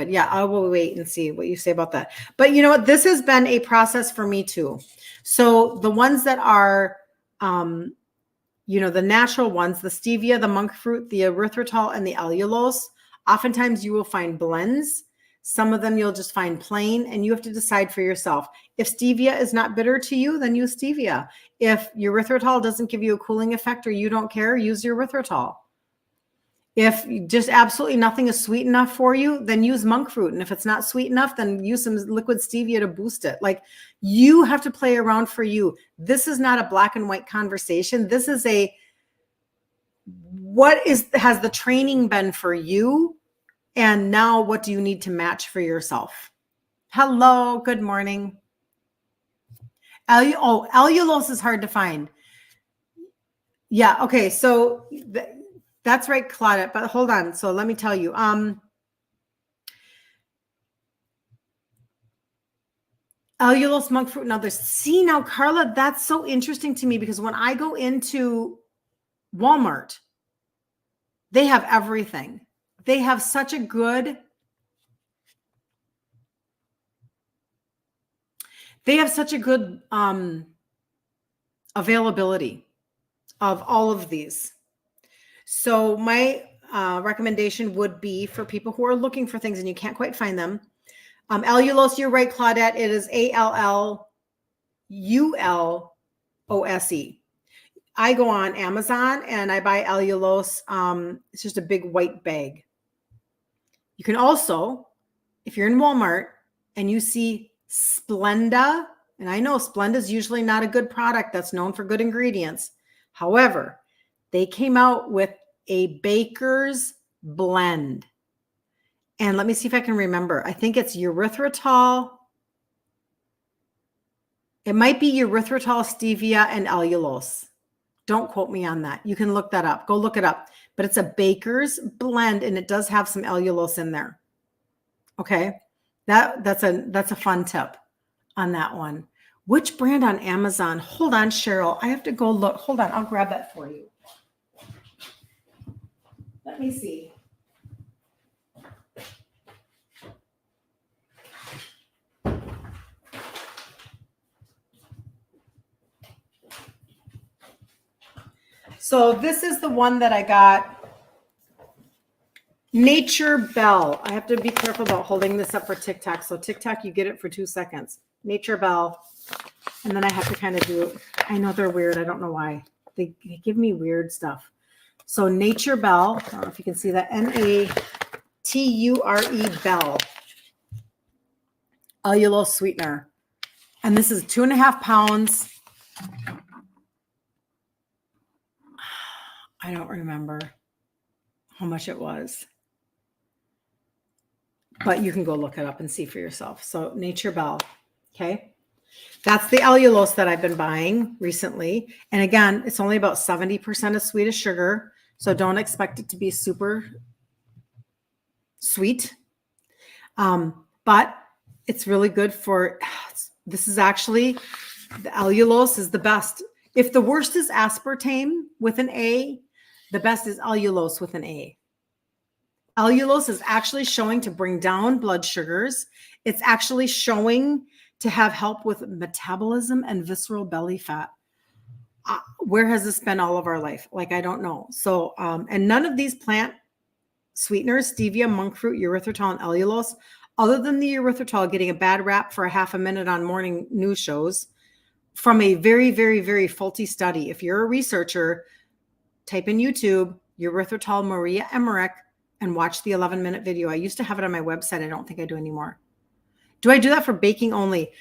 Yeah, I will wait and see what you say about that. But you know what? This has been a process for me too. So the ones that are, the natural ones, the stevia, the monk fruit, the erythritol, and the allulose, oftentimes you will find blends. Some of them you'll just find plain, and you have to decide for yourself. If stevia is not bitter to you, then use stevia. If erythritol doesn't give you a cooling effect or you don't care, use your erythritol. If just absolutely nothing is sweet enough for you, then use monk fruit. And if it's not sweet enough, then use some liquid stevia to boost it. Like, you have to play around for you. This is not a black and white conversation. This is has the training been for you? And now what do you need to match for yourself? Hello, good morning. Allulose is hard to find. Yeah, okay. So that's right, Claudette, but hold on. So let me tell you. Allulose, monk fruit, and others. See now, Carla, that's so interesting to me because when I go into Walmart, they have everything. They have such a good availability of all of these. So my recommendation would be for people who are looking for things and you can't quite find them. Allulose, you're right, Claudette. It is ALLULOSE. I go on Amazon and I buy allulose. It's just a big white bag. You can also, if you're in Walmart and you see Splenda, and I know Splenda is usually not a good product that's known for good ingredients. However, they came out with a baker's blend. And let me see if I can remember. I think it's erythritol. It might be erythritol, stevia, and allulose. Don't quote me on that. You can look that up. Go look it up. But it's a baker's blend, and it does have some allulose in there. Okay, that's a fun tip on that one. Which brand on Amazon? Hold on, Cheryl. I have to go look. Hold on. I'll grab that for you. Let me see. So this is the one that I got. Nature Bell. I have to be careful about holding this up for TikTok. So TikTok, you get it for 2 seconds. Nature Bell. And then I have to kind of do, I know they're weird. I don't know why. They give me weird stuff. So Nature Bell. I don't know if you can see that. Nature Bell. Allulose sweetener. And this is 2.5 pounds. I don't remember how much it was. But you can go look it up and see for yourself. So Nature Bell, okay? That's the allulose that I've been buying recently. And again, it's only about 70% of sweetest sugar. So don't expect it to be super sweet. But it's really good for, this is actually, the allulose is the best. If the worst is aspartame with an A, the best is allulose with an A. Allulose is actually showing to bring down blood sugars. It's actually showing to have help with metabolism and visceral belly fat. Where has this been all of our life? Like, I don't know. So, and none of these plant sweeteners, stevia, monk fruit, erythritol, and allulose, other than the erythritol getting a bad rap for a half a minute on morning news shows from a very, very, very faulty study. If you're a researcher, type in YouTube, erythritol Maria Emmerich, and watch the 11-minute video. I used to have it on my website. I don't think I do anymore. Do I do that for baking only?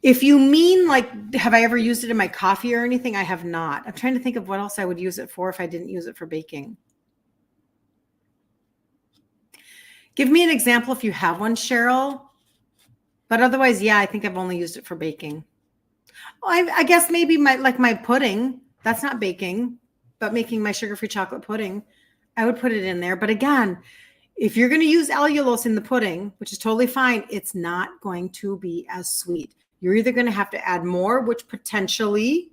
If you mean like, have I ever used it in my coffee or anything? I have not. I'm trying to think of what else I would use it for if I didn't use it for baking. Give me an example if you have one, Cheryl. But otherwise, yeah, I think I've only used it for baking. I guess maybe my pudding. That's not baking, but making my sugar-free chocolate pudding, I would put it in there. But again, if you're going to use allulose in the pudding, which is totally fine, it's not going to be as sweet. You're either going to have to add more, which potentially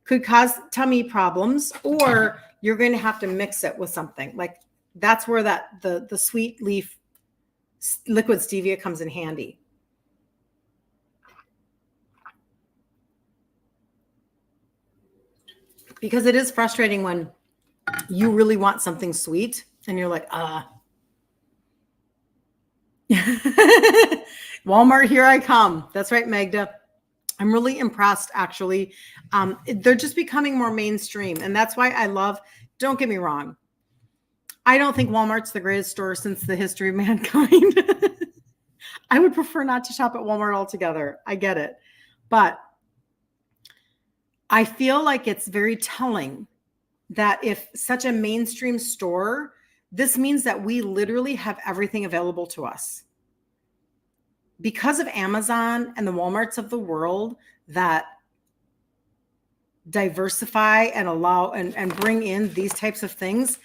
could cause tummy problems, or you're going to have to mix it with something. Like, that's where the sweet leaf liquid stevia comes in handy. Because it is frustrating when you really want something sweet and you're like, Walmart, here I come. That's right, Magda. I'm really impressed, actually. They're just becoming more mainstream. And that's why I love, don't get me wrong, I don't think Walmart's the greatest store since the history of mankind. I would prefer not to shop at Walmart altogether. I get it. But I feel like it's very telling that if such a mainstream store, this means that we literally have everything available to us. Because of Amazon and the Walmarts of the world that diversify and allow and bring in these types of things.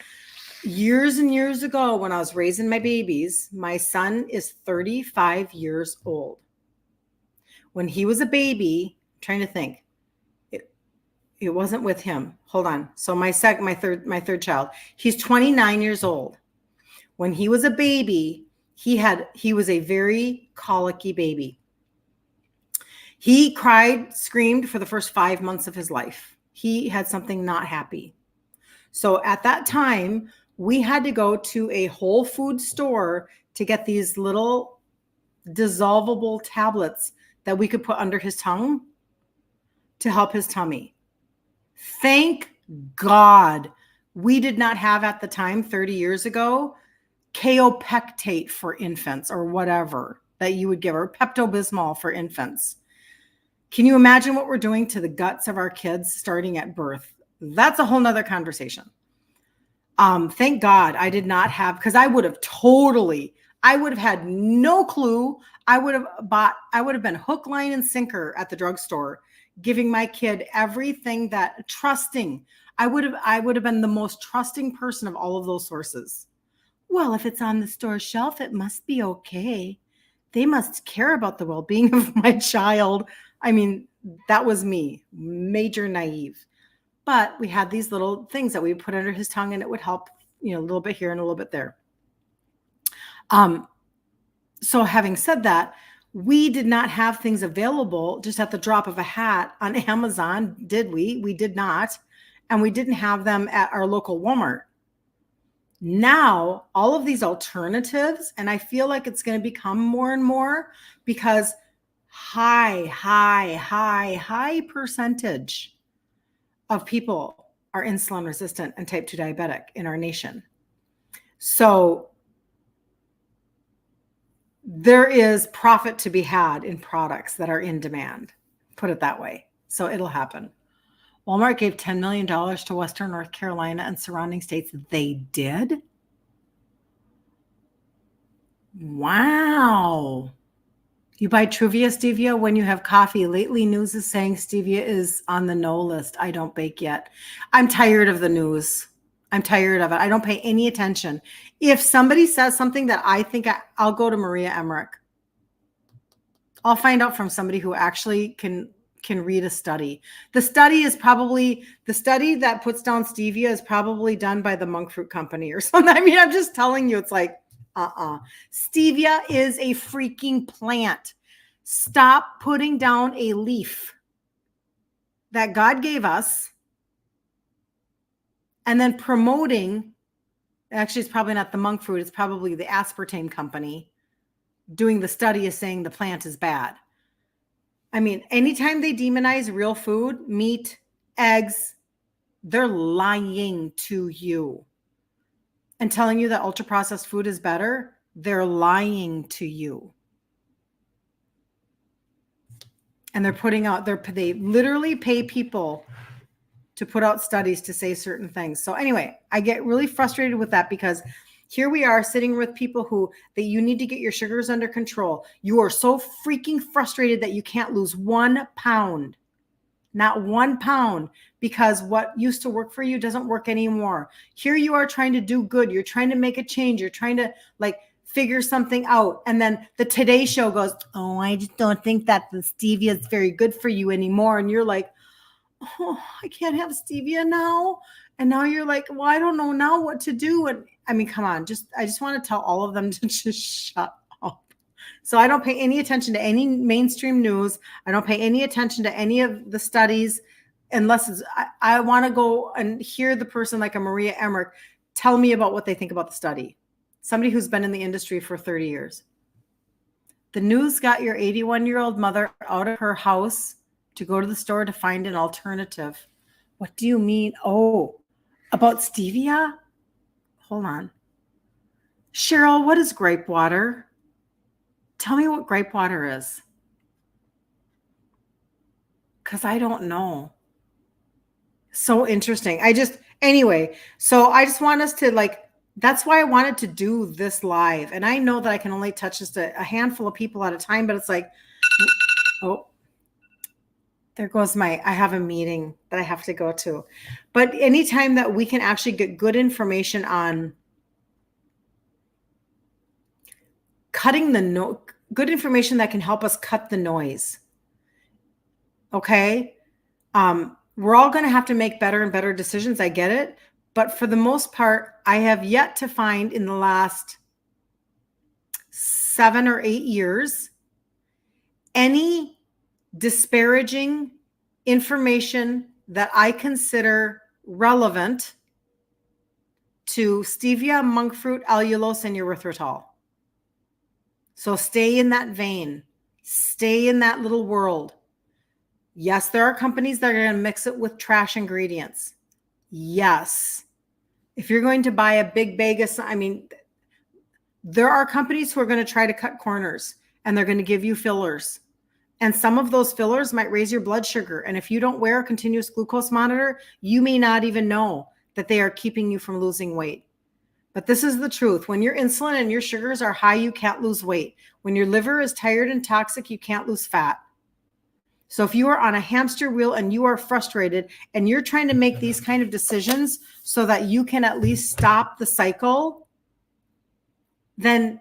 Years and years ago, when I was raising my babies, my son is 35 years old. When he was a baby, I'm trying to think, it wasn't with him. Hold on. So my third child, he's 29 years old. When he was a baby, he was a very colicky baby. He cried, screamed for the first 5 months of his life. He had something not happy. So at that time, we had to go to a Whole Food store to get these little dissolvable tablets that we could put under his tongue to help his tummy. Thank God we did not have at the time, 30 years ago, kaopectate for infants or whatever that you would give, or Pepto-Bismol for infants. Can you imagine what we're doing to the guts of our kids starting at birth? That's a whole nother conversation. Thank God I did not have, because I would have had no clue. I would have been hook, line, and sinker at the drugstore, giving my kid everything that trusting. I would have been the most trusting person of all of those sources. Well, if it's on the store shelf, it must be okay. They must care about the well-being of my child. I mean, that was me, major naive. But we had these little things that we put under his tongue, and it would help, a little bit here and a little bit there. So having said that, we did not have things available just at the drop of a hat on Amazon, did we? We did not. And we didn't have them at our local Walmart. Now, all of these alternatives, and I feel like it's going to become more and more, because high percentage of people are insulin resistant and type 2 diabetic in our nation. So there is profit to be had in products that are in demand, put it that way. So it'll happen. Walmart gave $10 million to Western North Carolina and surrounding states. They did? Wow. You buy Truvia stevia when you have coffee. Lately, news is saying stevia is on the no list. I don't bake yet. I'm tired of the news. I'm tired of it. I don't pay any attention. If somebody says something that I think, I'll go to Maria Emmerich. I'll find out from somebody who actually can read a study. The study that puts down stevia is probably done by the monk fruit company or something. I mean, I'm just telling you, it's like, Stevia is a freaking plant. Stop putting down a leaf that God gave us and then promoting. Actually, it's probably not the monk fruit. It's probably the aspartame company doing the study is saying the plant is bad. I mean, anytime they demonize real food, meat, eggs, they're lying to you and telling you that ultra processed food is better. They're lying to you. And they're putting out, they literally pay people to put out studies to say certain things. So anyway, I get really frustrated with that, because here we are sitting with people that you need to get your sugars under control. You are so freaking frustrated that you can't lose 1 pound, not 1 pound, because what used to work for you doesn't work anymore. Here you are trying to do good. You're trying to make a change. You're trying to figure something out. And then the Today Show goes, oh, I just don't think that the stevia is very good for you anymore. And you're like, oh, I can't have stevia now. And now you're like, well, I don't know now what to do. And I mean, come on, I just want to tell all of them to just shut up. So I don't pay any attention to any mainstream news. I don't pay any attention to any of the studies unless I want to go and hear the person like a Maria Emmerich tell me about what they think about the study. Somebody who's been in the industry for 30 years. The news got your 81-year-old mother out of her house to go to the store to find an alternative. What do you mean? Oh, about stevia? Hold on. Cheryl, what is grape water? Tell me what grape water is. Because I don't know. So interesting. Anyway, so I just want us to that's why I wanted to do this live. And I know that I can only touch just a handful of people at a time, but it's like, oh, there goes I have a meeting that I have to go to. But anytime that we can actually get good information on good information that can help us cut the noise. Okay. We're all going to have to make better and better decisions. I get it. But for the most part, I have yet to find in the last 7 or 8 years any disparaging information that I consider relevant to stevia, monk fruit, allulose, and erythritol. So stay in that vein. Stay in that little world. Yes, there are companies that are going to mix it with trash ingredients. Yes. If you're going to buy a big bag of, there are companies who are going to try to cut corners and they're going to give you fillers. And some of those fillers might raise your blood sugar. And if you don't wear a continuous glucose monitor, you may not even know that they are keeping you from losing weight. But this is the truth. When your insulin and your sugars are high, you can't lose weight. When your liver is tired and toxic, you can't lose fat. So if you are on a hamster wheel and you are frustrated and you're trying to make these kind of decisions so that you can at least stop the cycle, then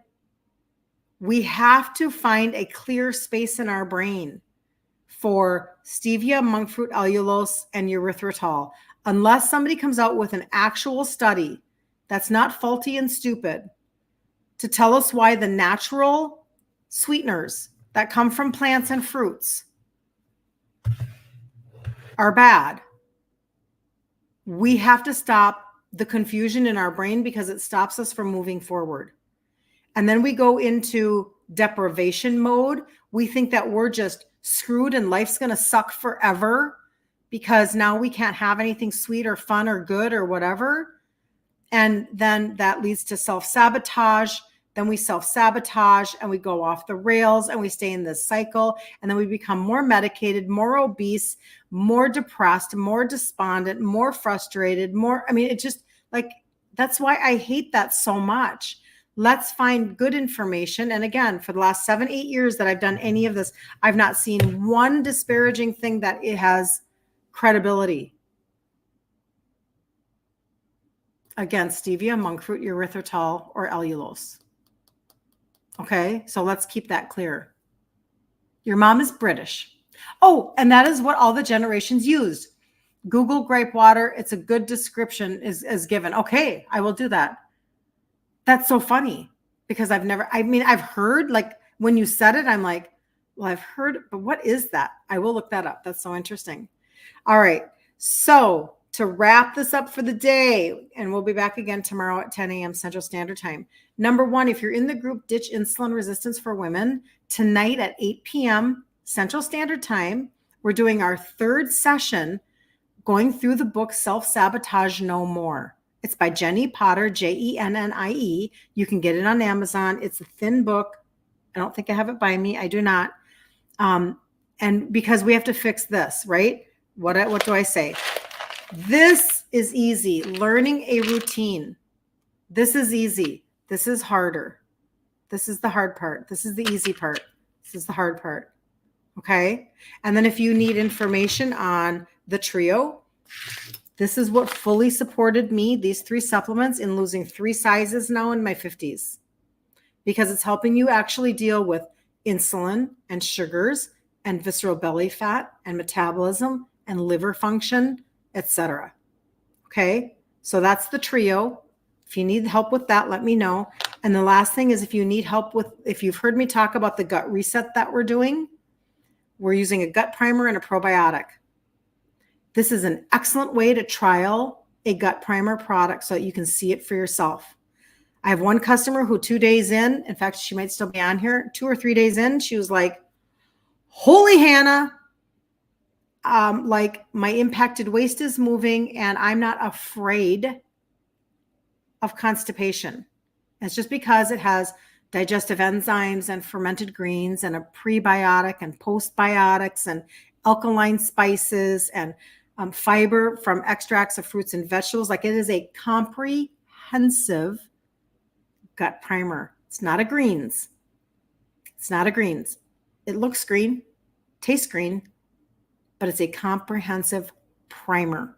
we have to find a clear space in our brain for stevia, monk fruit, allulose, and erythritol. Unless somebody comes out with an actual study that's not faulty and stupid to tell us why the natural sweeteners that come from plants and fruits are bad, we have to stop the confusion in our brain because it stops us from moving forward. And then we go into deprivation mode. We think that we're just screwed and life's going to suck forever because now we can't have anything sweet or fun or good or whatever. And then that leads to self-sabotage. Then we self-sabotage and we go off the rails and we stay in this cycle. And then we become more medicated, more obese, more depressed, more despondent, more frustrated, it's just like, that's why I hate that so much. Let's find good information. And again, for the last 7-8 years that I've done any of this, I've not seen one disparaging thing that it has credibility against stevia, monk fruit, erythritol, or allulose. Okay, so let's keep that clear. Your mom is British. Oh, and that is what all the generations used. Google grape water. It's a good description is given. Okay, I will do that. That's so funny because I've heard, like, when you said it, I'm like, well, I've heard, but what is that? I will look that up. That's so interesting. All right. So to wrap this up for the day, and we'll be back again tomorrow at 10 a.m. Central Standard Time. Number one, if you're in the group Ditch Insulin Resistance for Women, tonight at 8 p.m. Central Standard Time, we're doing our third session going through the book Self-Sabotage No More. It's by Jennie Potter, Jennie. You can get it on Amazon. It's a thin book. I don't think I have it by me. I do not. And because we have to fix this, right? What do I say? This is easy. Learning a routine. This is easy. This is harder. This is the hard part. This is the easy part. This is the hard part. Okay. And then if you need information on the trio, this is what fully supported me, these 3 supplements, in losing 3 sizes now in my 50s, because it's helping you actually deal with insulin and sugars and visceral belly fat and metabolism and liver function, etc. Okay, so that's the trio. If you need help with that, let me know. And the last thing is, if you need help with, if you've heard me talk about the gut reset that we're doing, we're using a gut primer and a probiotic. This is an excellent way to trial a gut primer product so that you can see it for yourself. I have one customer who 2 days in fact, she might still be on here, 2 or 3 days in, she was like, holy Hannah, like, my impacted waist is moving and I'm not afraid of constipation. And it's just because it has digestive enzymes and fermented greens and a prebiotic and postbiotics and alkaline spices and fiber from extracts of fruits and vegetables. Like, it is a comprehensive gut primer. It's not a greens. It's not a greens. It looks green, tastes green, but it's a comprehensive primer.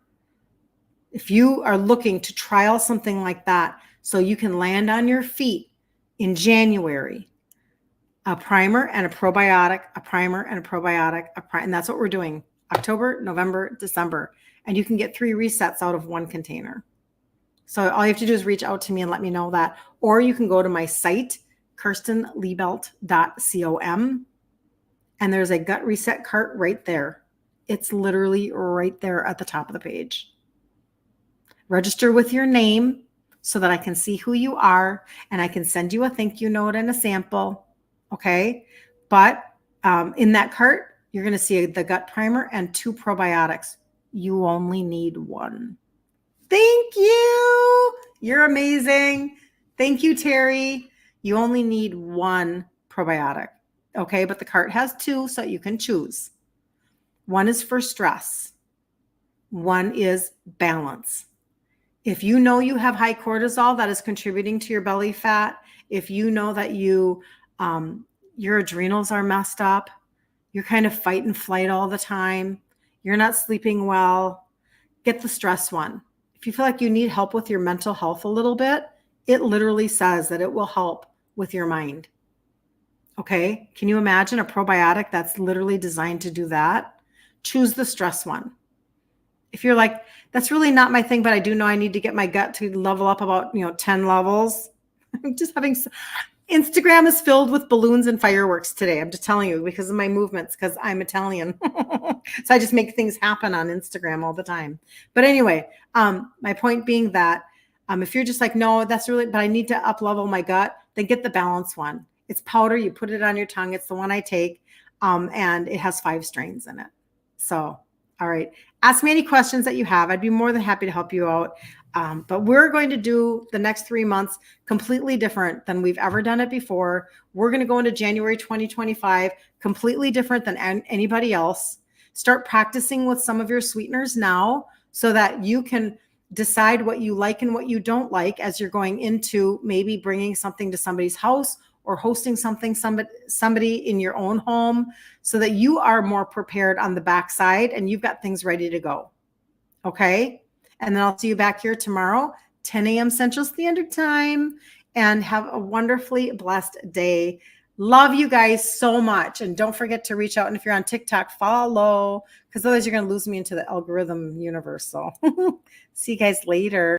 If you are looking to trial something like that so you can land on your feet in January, a primer and a probiotic, a primer and a probiotic, and that's what we're doing. October, November, December. And you can get 3 resets out of 1 container. So all you have to do is reach out to me and let me know that. Or you can go to my site, kirstenliebelt.com, And there's a gut reset cart right there. It's literally right there at the top of the page. Register with your name so that I can see who you are and I can send you a thank you note and a sample. Okay. But in that cart, you're going to see the gut primer and 2 probiotics. You only need 1. Thank you. You're amazing. Thank you, Terry. You only need 1 probiotic. Okay. But the cart has 2, so you can choose. 1 is for stress. 1 is balance. If you know you have high cortisol that is contributing to your belly fat, if you know that your adrenals are messed up, you're kind of fight and flight all the time, you're not sleeping well, get the stress one. If you feel like you need help with your mental health a little bit, it literally says that it will help with your mind. Okay? Can you imagine a probiotic that's literally designed to do that? Choose the stress one. If you're like, that's really not my thing, but I do know I need to get my gut to level up about, 10 levels. I'm just having, Instagram is filled with balloons and fireworks today. I'm just telling you because of my movements, because I'm Italian. So I just make things happen on Instagram all the time. But anyway, my point being that if you're just like, no, that's really, but I need to up level my gut, then get the balance one. It's powder. You put it on your tongue. It's the one I take. And it has 5 strains in it. So, all right. Ask me any questions that you have. I'd be more than happy to help you out. But we're going to do the next 3 months completely different than we've ever done it before. We're going to go into January 2025 completely different than anybody else. Start practicing with some of your sweeteners now so that you can decide what you like and what you don't like as you're going into maybe bringing something to somebody's house or hosting somebody in your own home so that you are more prepared on the backside and you've got things ready to go. Okay. And then I'll see you back here tomorrow, 10 a.m. Central Standard Time, and have a wonderfully blessed day. Love you guys so much. And don't forget to reach out. And if you're on TikTok, follow, because otherwise you're going to lose me into the algorithm universe. So see you guys later.